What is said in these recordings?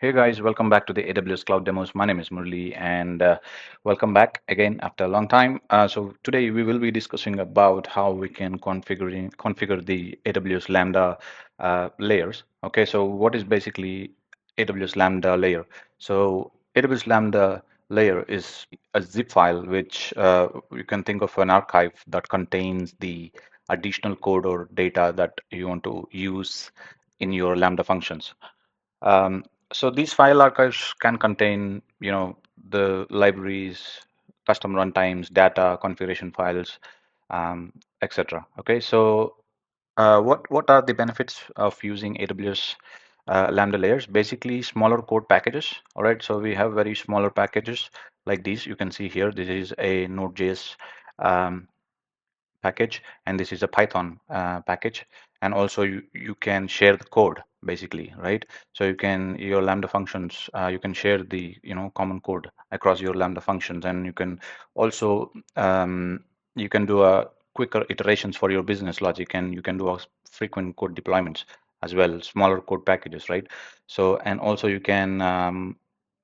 Hey guys, welcome back to the AWS Cloud Demos. My name is Murli and welcome back again after a long time. So today we will be discussing about how we can configure the AWS Lambda layers. Okay, so what is basically AWS Lambda layer? So AWS Lambda layer is a zip file which you can think of an archive that contains the additional code or data that you want to use in your Lambda functions. Um, so these file archives can contain, the libraries, custom runtimes, data, configuration files, etc. Okay, so what are the benefits of using AWS Lambda layers? Basically, smaller code packages. All right, so we have very smaller packages like these. You can see here. This is a Node.js um, package, and this is a Python package. And also you can share the code basically, right? So you can your Lambda functions, you can share the common code across your Lambda functions, and you can also you can do a quicker iterations for your business logic, and you can do a frequent code deployments as well, smaller code packages, right? So and also you can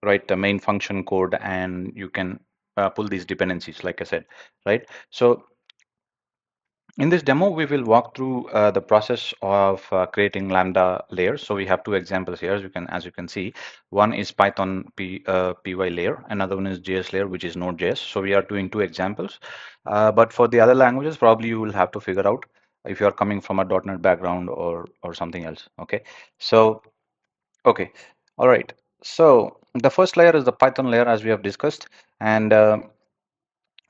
write the main function code, and you can pull these dependencies, like I said, right? So in this demo, we will walk through the process of creating Lambda layers. So we have two examples here, as you can see. One is Python PY layer, another one is JS layer, which is Node.js. So we are doing two examples. But for the other languages, probably you will have to figure out if you are coming from a .NET background or something else. Okay. So okay, all right. So the first layer is the Python layer, as we have discussed, and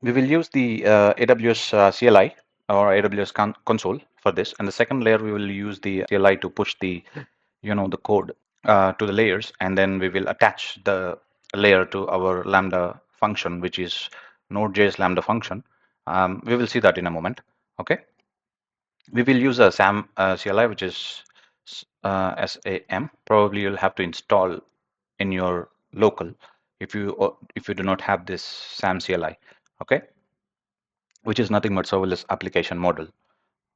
we will use the AWS CLI or AWS console for this. And the second layer, we will use the CLI to push the code to the layers, and then we will attach the layer to our Lambda function, which is Node.js Lambda function. We will see that in a moment. Okay, we will use a SAM CLI, which is SAM. Probably you'll have to install in your local if you do not have this SAM CLI. Okay, which is nothing but serverless application model.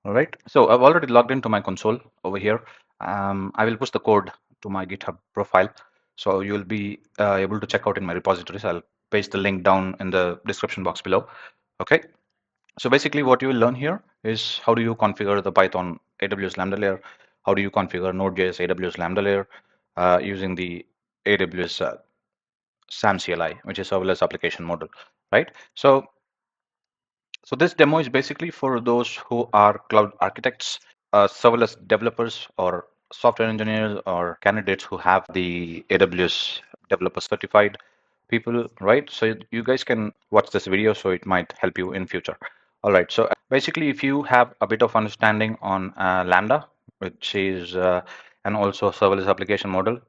All right. So I've already logged into my console over here. I will push the code to my GitHub profile. So you'll be able to check out in my repositories. I'll paste the link down in the description box below. Okay. So basically what you will learn here is how do you configure the Python AWS Lambda layer? How do you configure Node.js AWS Lambda layer using the AWS SAM CLI, which is serverless application model, right? So this demo is basically for those who are cloud architects, serverless developers, or software engineers, or candidates who have the AWS developer certified people, right? So you guys can watch this video, so it might help you in future. All right. So basically, if you have a bit of understanding on Lambda, which is and also serverless application model,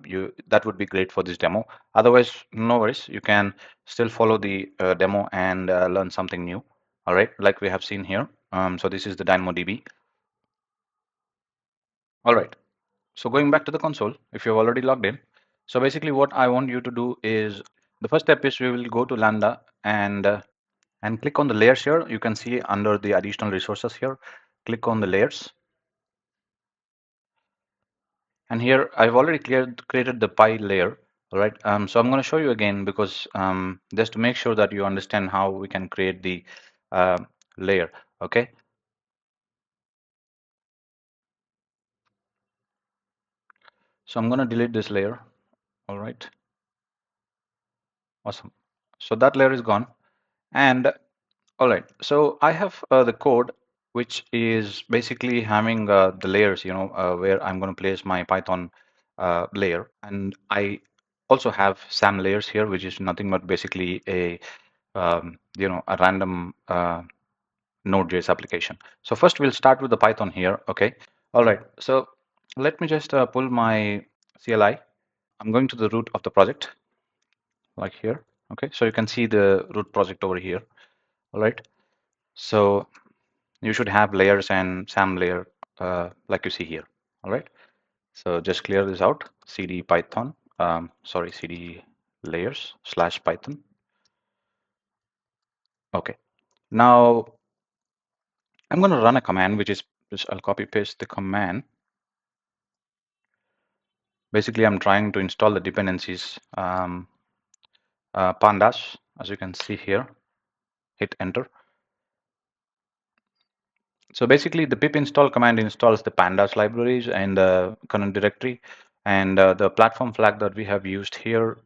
you that would be great for this demo. Otherwise, no worries. You can still follow the demo and learn something new. All right, like we have seen here. So this is the DynamoDB. All right. So going back to the console, if you've already logged in. So basically what I want you to do is the first step is we will go to Lambda and click on the layers here. You can see under the additional resources here, click on the layers. And here I've already created the Pi layer. All right. So I'm going to show you again because just to make sure that you understand how we can create the uh, layer. Okay. So I'm going to delete this layer. All right. Awesome. So that layer is gone. And all right, so I have the code which is basically having the layers, where I'm going to place my Python layer. And I also have SAM layers here, which is nothing but basically a random Node.js application. So first we'll start with the Python here. Okay. All right. So let me just pull my CLI. I'm going to the root of the project, like here. Okay. So you can see the root project over here. All right. So you should have layers and SAM layer like you see here. All right. So just clear this out. CD Python, CD layers / Python. Okay. Now I'm going to run a command, which is just I'll copy paste the command. Basically, I'm trying to install the dependencies, pandas, as you can see here. Hit enter. So basically, the pip install command installs the pandas libraries and the current directory, and the platform flag that we have used here,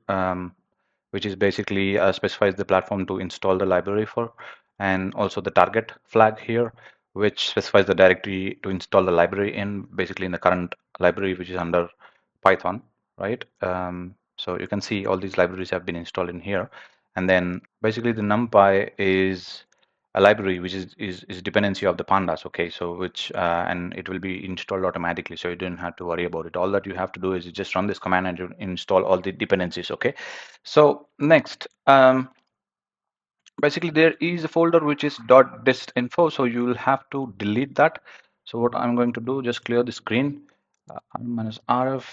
which is basically specifies the platform to install the library for, and also the target flag here, which specifies the directory to install the library in, basically in the current library, which is under Python, right? So you can see all these libraries have been installed in here, and then basically the NumPy is a library which is dependency of the pandas. Okay, so which and it will be installed automatically, so you don't have to worry about it. All that you have to do is you just run this command and you install all the dependencies. Okay, so next, basically there is a folder which is .distinfo, so you will have to delete that. So what I'm going to do, just clear the screen, minus rf,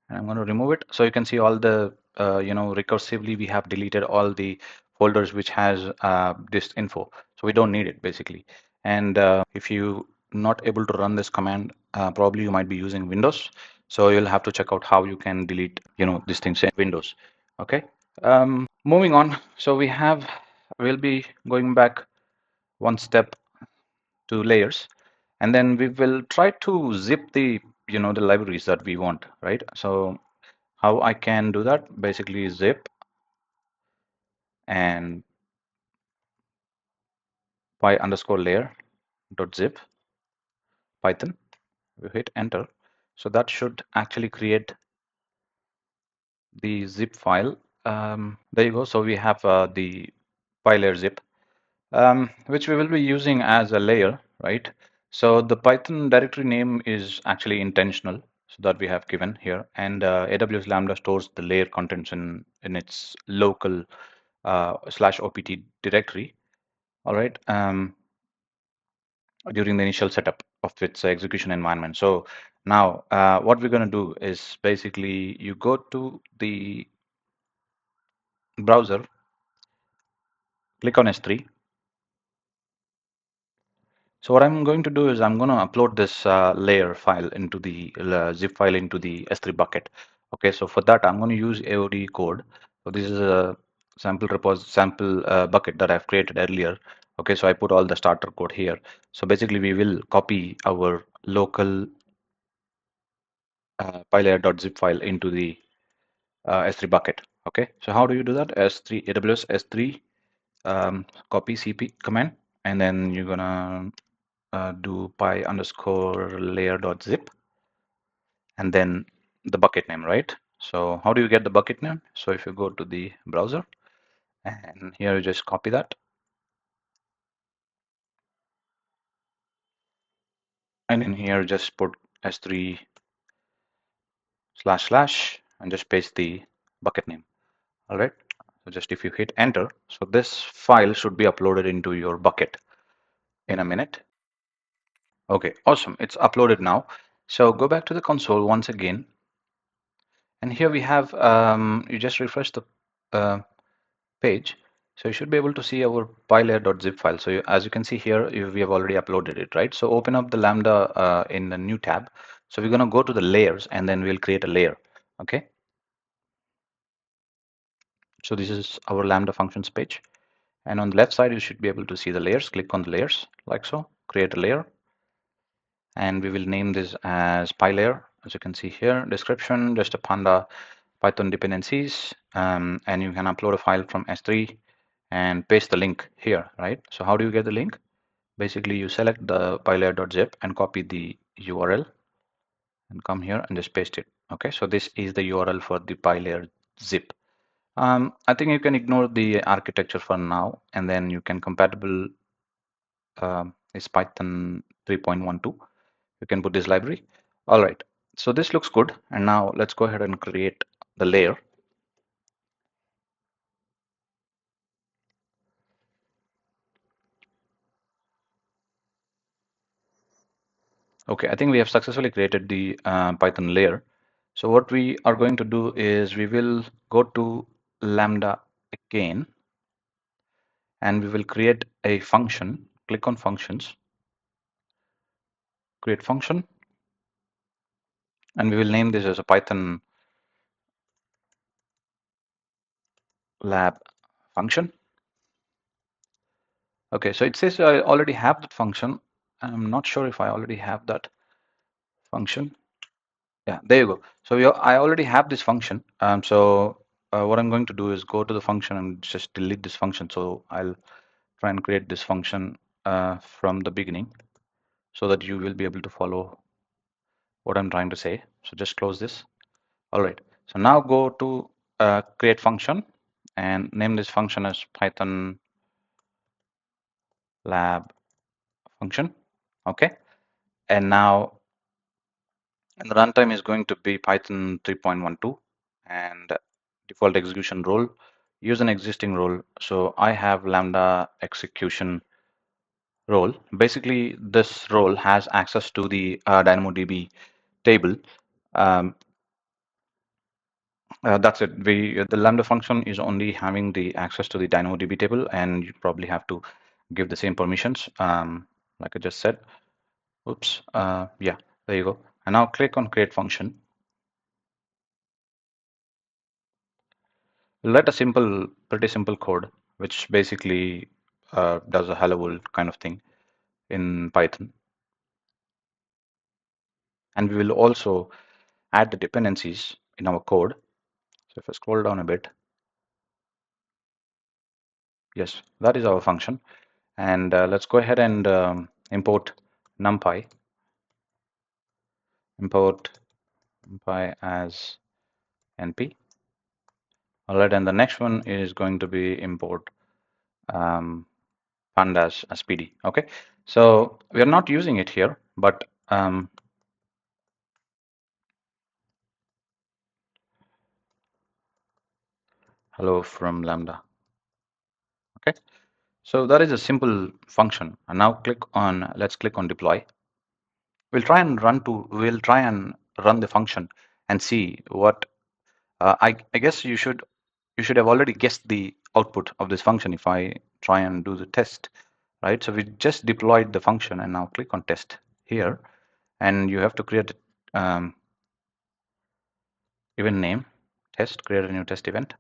and I'm going to remove it. So you can see all the recursively we have deleted all the folders which has this info, so we don't need it basically. And if you not able to run this command, probably you might be using Windows, so you'll have to check out how you can delete these things in Windows. Okay, moving on. So we'll be going back one step to layers, and then we will try to zip the the libraries that we want, right? So how I can do that, basically zip and py underscore layer dot zip Python. We hit enter. So that should actually create the zip file. There you go. So we have the py layer zip, which we will be using as a layer, right? So the Python directory name is actually intentional, so that we have given here, and AWS Lambda stores the layer contents in its local /opt directory. All right. During the initial setup of its execution environment. So now what we're going to do is basically you go to the browser, click on S3. So what I'm going to do is I'm going to upload this layer file into the zip file into the S3 bucket. Okay, so for that I'm going to use AOD code. So this is a sample bucket that I've created earlier. Okay, so I put all the starter code here. So basically we will copy our local pylayer.zip file into the S3 bucket. Okay, so how do you do that? S3 AWS S3 copy CP command, and then you're gonna do py underscore layer.zip, and then the bucket name, right? So how do you get the bucket name? So if you go to the browser, and here you just copy that, and in here just put S3 // and just paste the bucket name. All right. So just if you hit enter, so this file should be uploaded into your bucket in a minute. Okay, awesome. It's uploaded now. So go back to the console once again. And here we have, you just refresh the uh, page. So you should be able to see our pylayer.zip file. So as you can see here, we have already uploaded it, right? So open up the Lambda in the new tab. So we're going to go to the layers, and then we'll create a layer. Okay. So this is our Lambda functions page. And on the left side, you should be able to see the layers. Click on the layers like so, create a layer. And we will name this as pylayer. As you can see here, description, just a panda Python dependencies, and you can upload a file from S3 and paste the link here, right? So how do you get the link? Basically, you select the pylayer.zip and copy the URL and come here and just paste it. Okay, so this is the URL for the pylayer zip. I think you can ignore the architecture for now, and then you can compatible is Python 3.12. You can put this library. All right, so this looks good. And now let's go ahead and create the layer. Okay, I think we have successfully created the Python layer. So what we are going to do is we will go to Lambda again, and we will create a function. Click on functions. create function, and we will name this as a Python lab function. Okay, so it says I already have that function. I'm not sure if I already have that function. Yeah, there you go. So I already have this function. What I'm going to do is go to the function and just delete this function. So I'll try and create this function from the beginning so that you will be able to follow what I'm trying to say. So just close this. All right. So now go to create function and name this function as Python lab function. Okay. And now and the runtime is going to be Python 3.12 and default execution role. Use an existing role. So I have Lambda execution role. Basically, this role has access to the DynamoDB table. Um, that's it. The Lambda function is only having the access to the DynamoDB table, and you probably have to give the same permissions, like I just said. Oops. Yeah, there you go. And now click on create function. We'll write a pretty simple code, which basically does a hello world kind of thing in Python. And we will also add the dependencies in our code. So if I scroll down a bit, yes, that is our function. And let's go ahead and import NumPy. Import NumPy as NP. All right, and the next one is going to be import pandas as PD. Okay, so we are not using it here, but hello from Lambda. Okay, so that is a simple function. And now let's click on deploy. We'll try and run the function and see what, I guess you should have already guessed the output of this function if I try and do the test, right? So we just deployed the function and now click on test here, and you have to create event name, test, create a new test event.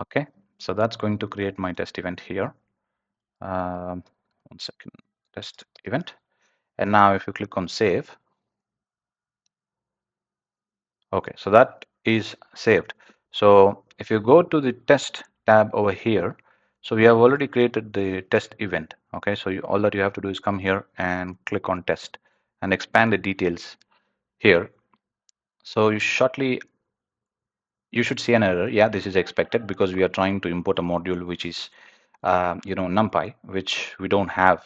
Okay, so that's going to create my test event here. 1 second, test event. And now if you click on save, okay, so that is saved. So if you go to the test tab over here, so we have already created the test event. Okay, so all that you have to do is come here and click on test and expand the details here. So you should see an error. Yeah, this is expected because we are trying to import a module which is NumPy, which we don't have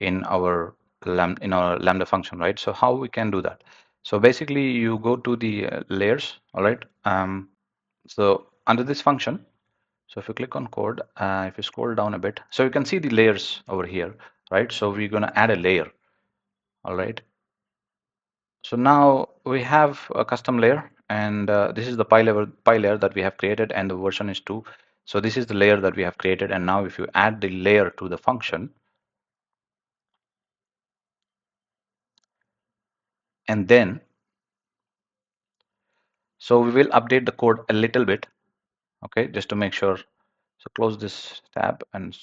in our Lambda function, right? So how we can do that? So basically, you go to the layers, all right? So under this function, so if you click on code, if you scroll down a bit, so you can see the layers over here, right? So we're going to add a layer, all right? So now we have a custom layer, and this is the pi layer that we have created, and the version is 2. So this is the layer that we have created, and now if you add the layer to the function, and then so we will update the code a little bit, okay, just to make sure. So close this tab and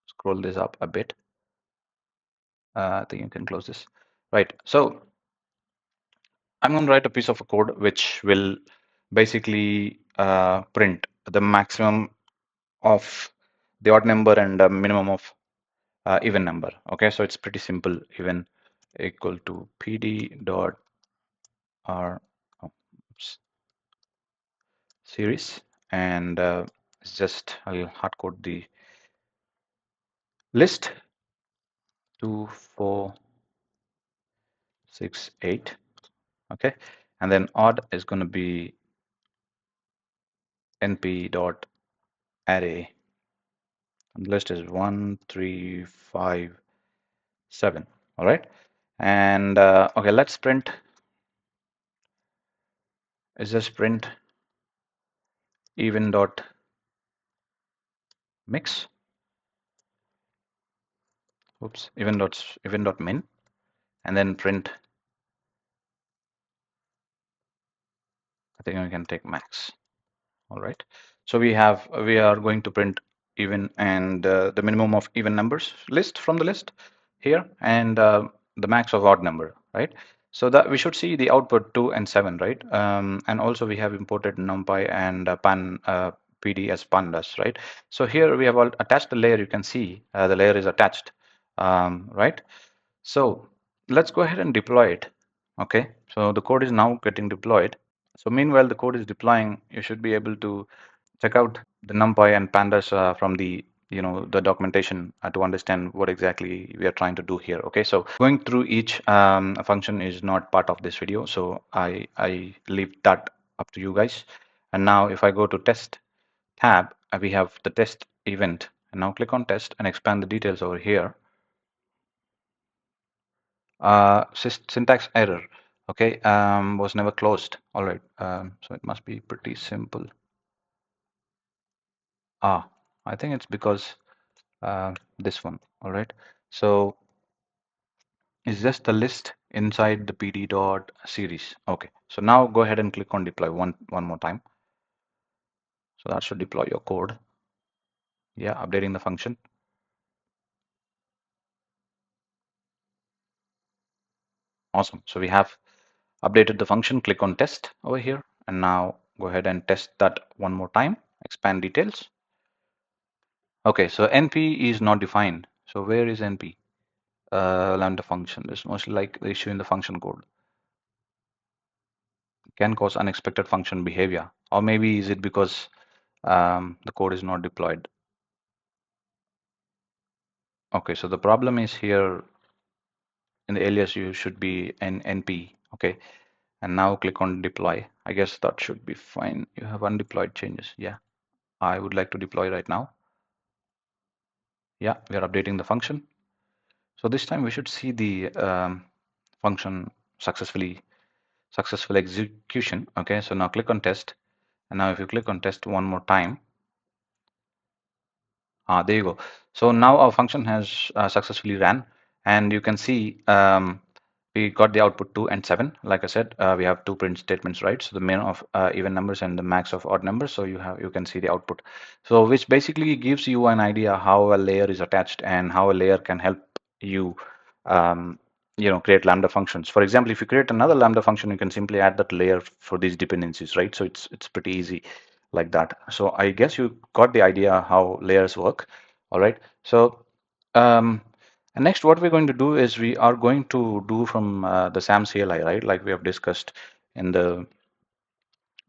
scroll this up a bit. I think you can close this. Right. So I'm going to write a piece of a code which will basically print the maximum of the odd number and the minimum of even number. Okay, so it's pretty simple. Even equal to pd dot r series, and it's just I'll hard code the list 2 4 6 8. Okay, and then odd is going to be np dot array, and the list is 1 3 5 7. All right, and okay, let's print. Is just print even dot mix. oops, even.min, and then print. I think we can take max. All right. So we are going to print even and the minimum of even numbers list from the list here, and the max of odd number, right? So that we should see the output 2 and 7, right? And also we have imported numpy and pd as pandas, right? So here we have all attached the layer. You can see the layer is attached, right? So let's go ahead and deploy it. Okay. So the code is now getting deployed. So meanwhile the code is deploying, you should be able to check out the NumPy and pandas from the the documentation to understand what exactly we are trying to do here. Okay, so going through each function is not part of this video, so I leave that up to you guys. And now if I go to test tab, we have the test event, and now click on test and expand the details over here. Syntax error, okay, was never closed. All right, so it must be pretty simple. I think it's because this one. All right, so it's just the list inside the pd dot series. Okay, so now go ahead and click on deploy one more time. So that should deploy your code. Yeah, updating the function. Awesome. So we have updated the function. Click on test over here, and now go ahead and test that one more time. Expand details. Okay, so np is not defined. So where is np? Lambda function is mostly like the issue in the function code. Can cause unexpected function behavior, or maybe is it because the code is not deployed? Okay, so the problem is here in the alias you should be an np. Okay, and now click on deploy. I guess that should be fine. You have undeployed changes. Yeah, I would like to deploy right now. Yeah, we are updating the function. So this time we should see the function successful execution. Okay, so now click on test, and now if you click on test one more time, there you go. So now our function has successfully ran, and you can see we got the output 2 and 7. Like I said, we have two print statements, right? So the min of even numbers and the max of odd numbers. So you can see the output. So which basically gives you an idea how a layer is attached and how a layer can help you um, create lambda functions. For example, if you create another lambda function, you can simply add that layer for these dependencies, right? So it's pretty easy like that. So I guess you got the idea how layers work. All right. So and next, what we're going to do is we are going to do from the SAM CLI, right? Like we have discussed in the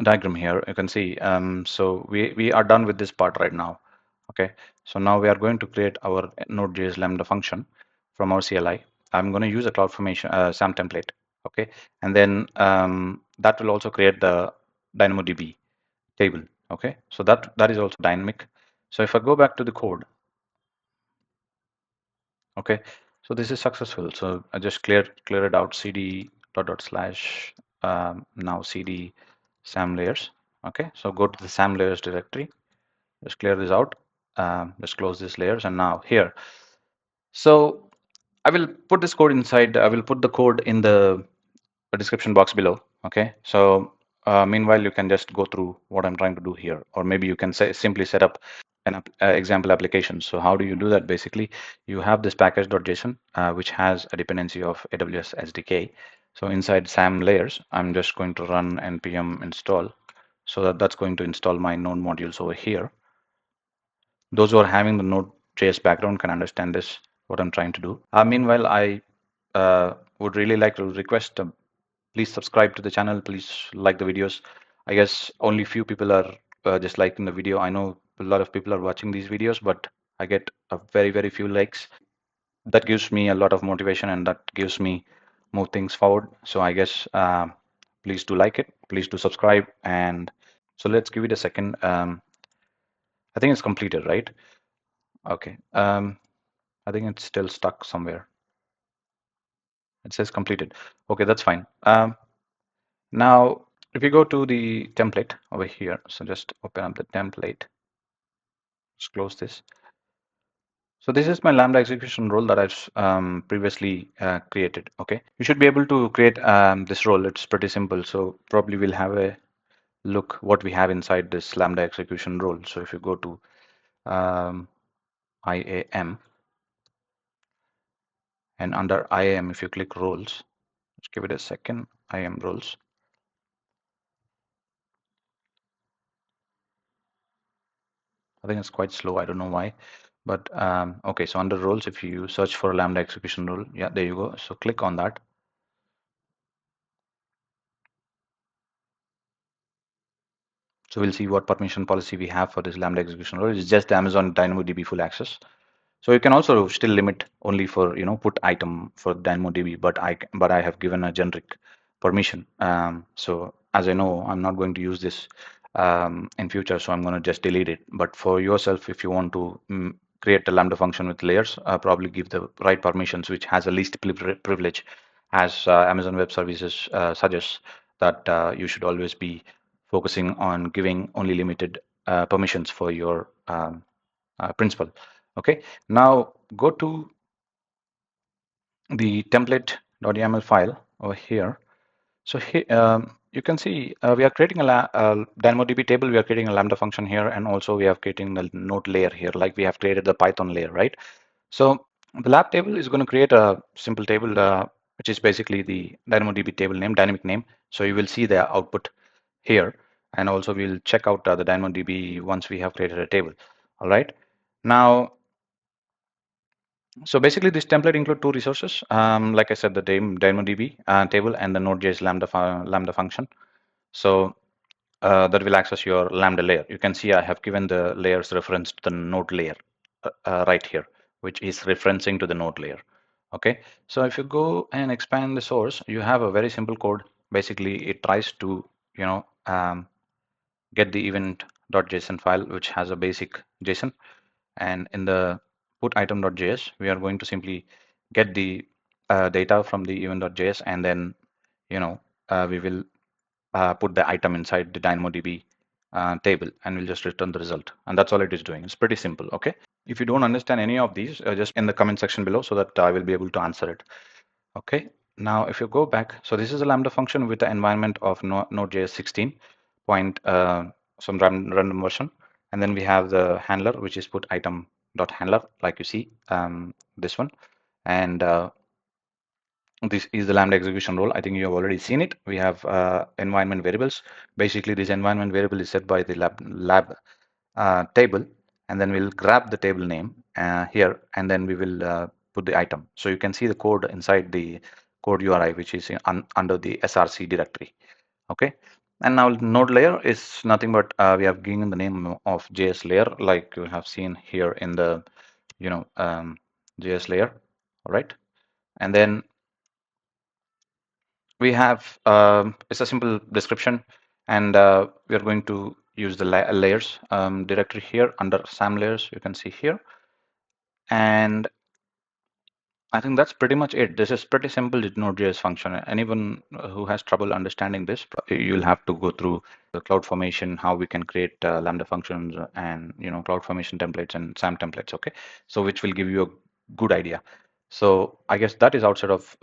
diagram here. You can see. So we are done with this part right now. Okay. So now we are going to create our Node.js Lambda function from our CLI. I'm going to use a CloudFormation SAM template. Okay. And then that will also create the DynamoDB table. Okay, so that is also dynamic. So if I go back to the code, okay, so this is successful. So I just clear it out. Cd dot slash now cd sam layers. Okay, so go to the sam layers directory. Just clear this out. Just close these layers, and now here. So I will put this code inside. I will put the code in the description box below. Okay, so meanwhile you can just go through what I'm trying to do here, or maybe you can simply set up an example application. So how do you do that? Basically, you have this package.json which has a dependency of AWS SDK. So inside SAM layers, I'm just going to run npm install. So that's going to install my node modules over here. Those who are having the Node.js background can understand this, what I'm trying to do. Meanwhile, I would really like to request please subscribe to the channel. Please like the videos. I guess only few people are just liking the video. I know a lot of people are watching these videos, but I get a very few likes. That gives me a lot of motivation, and that gives me move things forward. So I guess please do like it. Please do subscribe. And so let's give it a second. I think it's completed, right? Okay. I think it's still stuck somewhere. It says completed. Okay, that's fine. Now, if you go to the template over here, so just open up the template, just close this. So this is my Lambda execution role that I've previously created. Okay, you should be able to create this role. It's pretty simple. So probably we'll have a look what we have inside this Lambda execution role. So if you go to um, IAM, and under IAM, if you click roles, just give it a second. IAM roles. I think it's quite slow. I don't know why, but okay. So under roles, if you search for Lambda execution role, yeah, there you go. So click on that. So we'll see what permission policy we have for this Lambda execution role. It's just Amazon DynamoDB full access. So you can also still limit only for put item for DynamoDB, but I have given a generic permission. So as I know, I'm not going to use this in future, so I'm going to just delete it. But for yourself, if you want to create a Lambda function with layers, probably give the right permissions, which has a least privilege, as Amazon Web Services suggests that you should always be focusing on giving only limited permissions for your principal. Okay, now go to the template.yaml file over here. So here you can see we are creating a DynamoDB table. We are creating a Lambda function here, and also we are creating the node layer here, like we have created the Python layer, right? So the lab table is going to create a simple table, which is basically the DynamoDB table name, dynamic name. So you will see the output here, and also we'll check out the DynamoDB once we have created a table. All right. Now, so basically, this template include two resources. Like I said, the DynamoDB table and the Node.js Lambda function. So that will access your Lambda layer. You can see I have given the layers reference to the node layer right here, which is referencing to the node layer. Okay, so if you go and expand the source, you have a very simple code. Basically, it tries to get the event.json file, which has a basic JSON, and in the put item.js, we are going to simply get the data from the event.js, and then we will put the item inside the DynamoDB table, and we'll just return the result. And that's all it is doing. It's pretty simple. Okay. If you don't understand any of these, just in the comment section below so that I will be able to answer it. Okay. Now, if you go back, so this is a Lambda function with the environment of Node.js 16 point some random version, and then we have the handler, which is put item dot handler, like you see this one, and this is the Lambda execution role. I think you have already seen it. We have environment variables. Basically, this environment variable is set by the lab table, and then we'll grab the table name here, and then we will put the item. So you can see the code inside the code URI, which is under the src directory. Okay, and now node layer is nothing but we have given the name of JS layer, like you have seen here in the JS layer. All right, and then we have it's a simple description, and we are going to use the layers directory here under SAM layers. You can see here, and I think that's pretty much it. This is pretty simple with Node.js function. Anyone who has trouble understanding this, you'll have to go through the CloudFormation, how we can create Lambda functions, and CloudFormation templates and SAM templates. Okay, so which will give you a good idea. So I guess that is outside of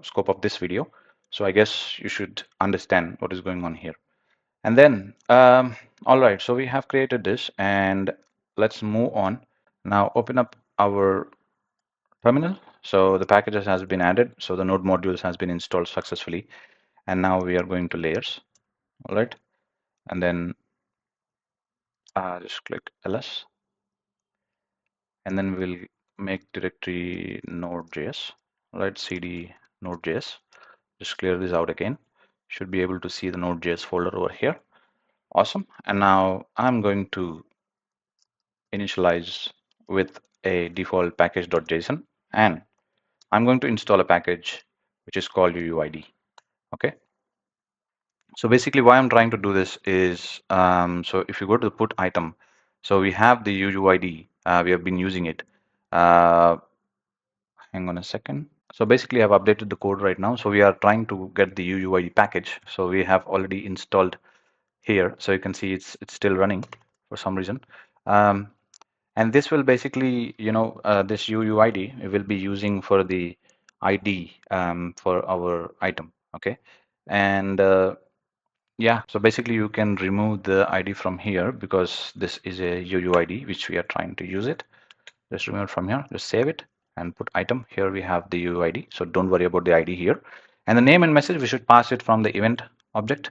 scope of this video. So I guess you should understand what is going on here. And then, all right, so we have created this, and let's move on. Now open up our terminal. So the packages has been added. So the node modules has been installed successfully. And now we are going to layers. All right. And then just click ls. And then we'll make directory node.js. All right. cd node.js. Just clear this out again. Should be able to see the node.js folder over here. Awesome. And now I'm going to initialize with a default package.json, and I'm going to install a package which is called UUID. Okay. So basically why I'm trying to do this is, so if you go to the put item, so we have the UUID, we have been using it. Hang on a second. So basically I've updated the code right now. So we are trying to get the UUID package. So we have already installed here. So you can see it's still running for some reason. And this will basically, this UUID we will be using for the ID for our item. Okay, and yeah, so basically you can remove the ID from here because this is a UUID which we are trying to use it. Just remove it from here, just save it and put item. Here we have the UUID, so don't worry about the ID here. And the name and message, we should pass it from the event object,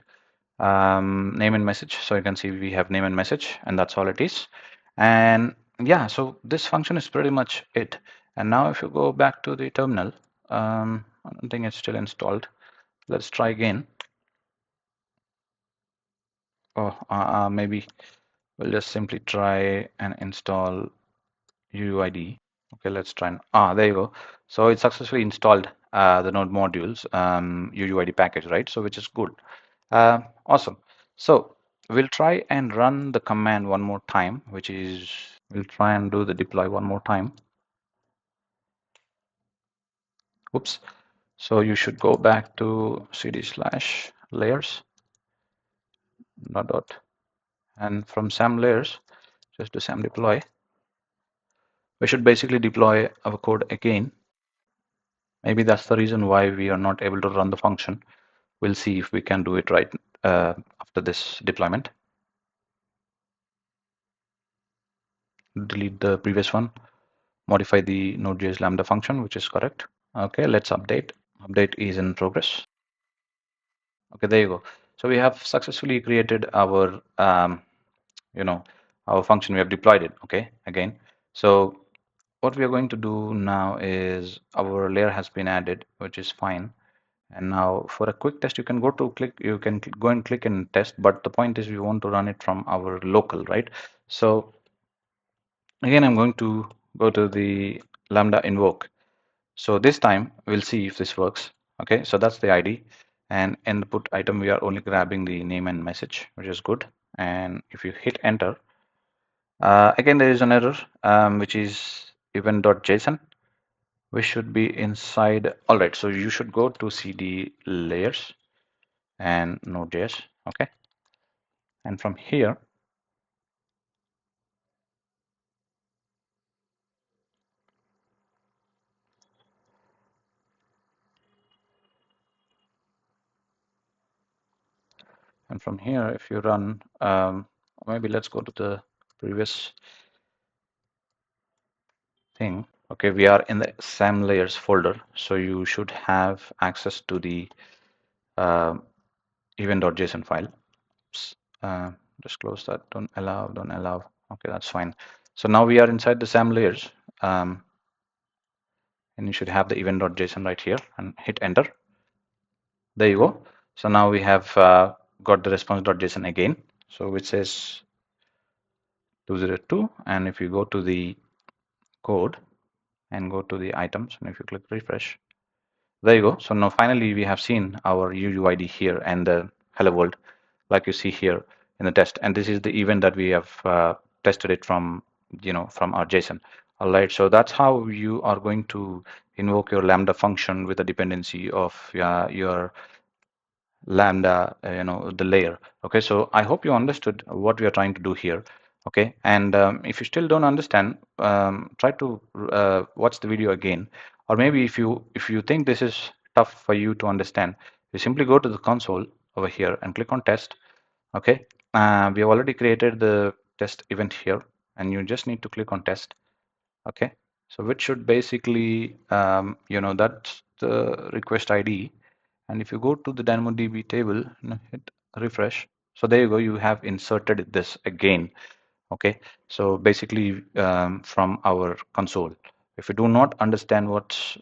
name and message. So you can see we have name and message, and that's all it is. And yeah, so this function is pretty much it. And now if you go back to the terminal, I don't think it's still installed. Let's try again. Oh, maybe we'll just simply try and install UUID. Okay, let's try and there you go. So it successfully installed the node modules UUID package, right? So which is good. Awesome. So we'll try and run the command one more time, which is we'll try and do the deploy one more time. Oops. So you should go back to cd/layers dot and from sam layers just do sam deploy. We should basically deploy our code again. Maybe that's the reason why we are not able to run the function. We'll see if we can do it right after this deployment. Delete the previous one, modify the NodeJS Lambda function, which is correct. Okay, let's update. Update is in progress. Okay, there you go. So we have successfully created our, our function. We have deployed it. Okay, again. So what we are going to do now is our layer has been added, which is fine. And now for a quick test, you can go and click and test, but the point is we want to run it from our local, right? So again, I'm going to go to the Lambda invoke. So this time we'll see if this works. Okay, so that's the ID, and in the put item, we are only grabbing the name and message, which is good. And if you hit enter, again, there is an error, which is event.json. We should be inside. All right, so you should go to cd layers and node.js. Okay, and from here if you run, maybe let's go to the previous thing. Okay, we are in the sam layers folder, so you should have access to the uh, event.json file. Oops. Just close that. Don't allow. Don't allow. Okay, that's fine. So now we are inside the sam layers, and you should have the event.json right here, and hit enter. There you go. So now we have got the response.json again, so which says 202. And if you go to the code and go to the items, and if you click refresh, there you go. So now finally we have seen our UUID here and the hello world, like you see here in the test. And this is the event that we have tested it from, from our JSON. All right. So that's how you are going to invoke your Lambda function with a dependency of your Lambda, the layer. Okay, so I hope you understood what we are trying to do here. Okay, and if you still don't understand, try to watch the video again, or maybe if you think this is tough for you to understand, you simply go to the console over here and click on test. Okay, we have already created the test event here, and you just need to click on test. Okay, so which should basically, that's the request ID. And if you go to the DynamoDB table, hit refresh. So there you go, you have inserted this again. Okay, so basically from our console. If you do not understand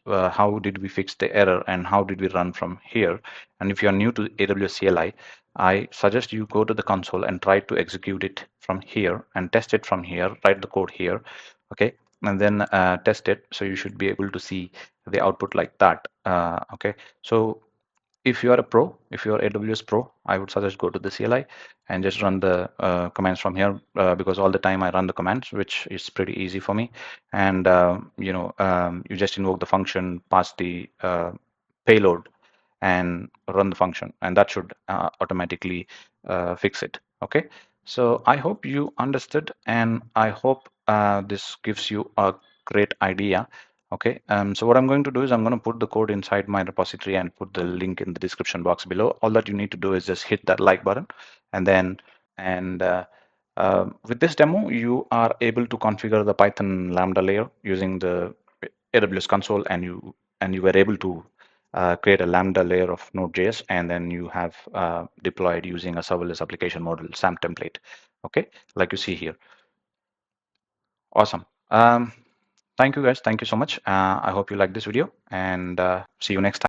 how did we fix the error and how did we run from here, and if you are new to AWS CLI, I suggest you go to the console and try to execute it from here and test it from here, write the code here, okay, and then test it. So you should be able to see the output like that. Okay, so if you are a pro, if you are AWS pro, I would suggest go to the CLI and just run the commands from here because all the time I run the commands, which is pretty easy for me. And you just invoke the function, pass the payload, and run the function, and that should automatically fix it. Okay. So I hope you understood, and I hope this gives you a great idea. Okay, so what I'm going to do is I'm going to put the code inside my repository and put the link in the description box below. All that you need to do is just hit that like button, and then and with this demo, you are able to configure the Python Lambda layer using the AWS console, and you were able to create a Lambda layer of Node.js, and then you have deployed using a serverless application model SAM template. Okay, like you see here. Awesome. Thank you guys. Thank you so much. I hope you like this video, and see you next time.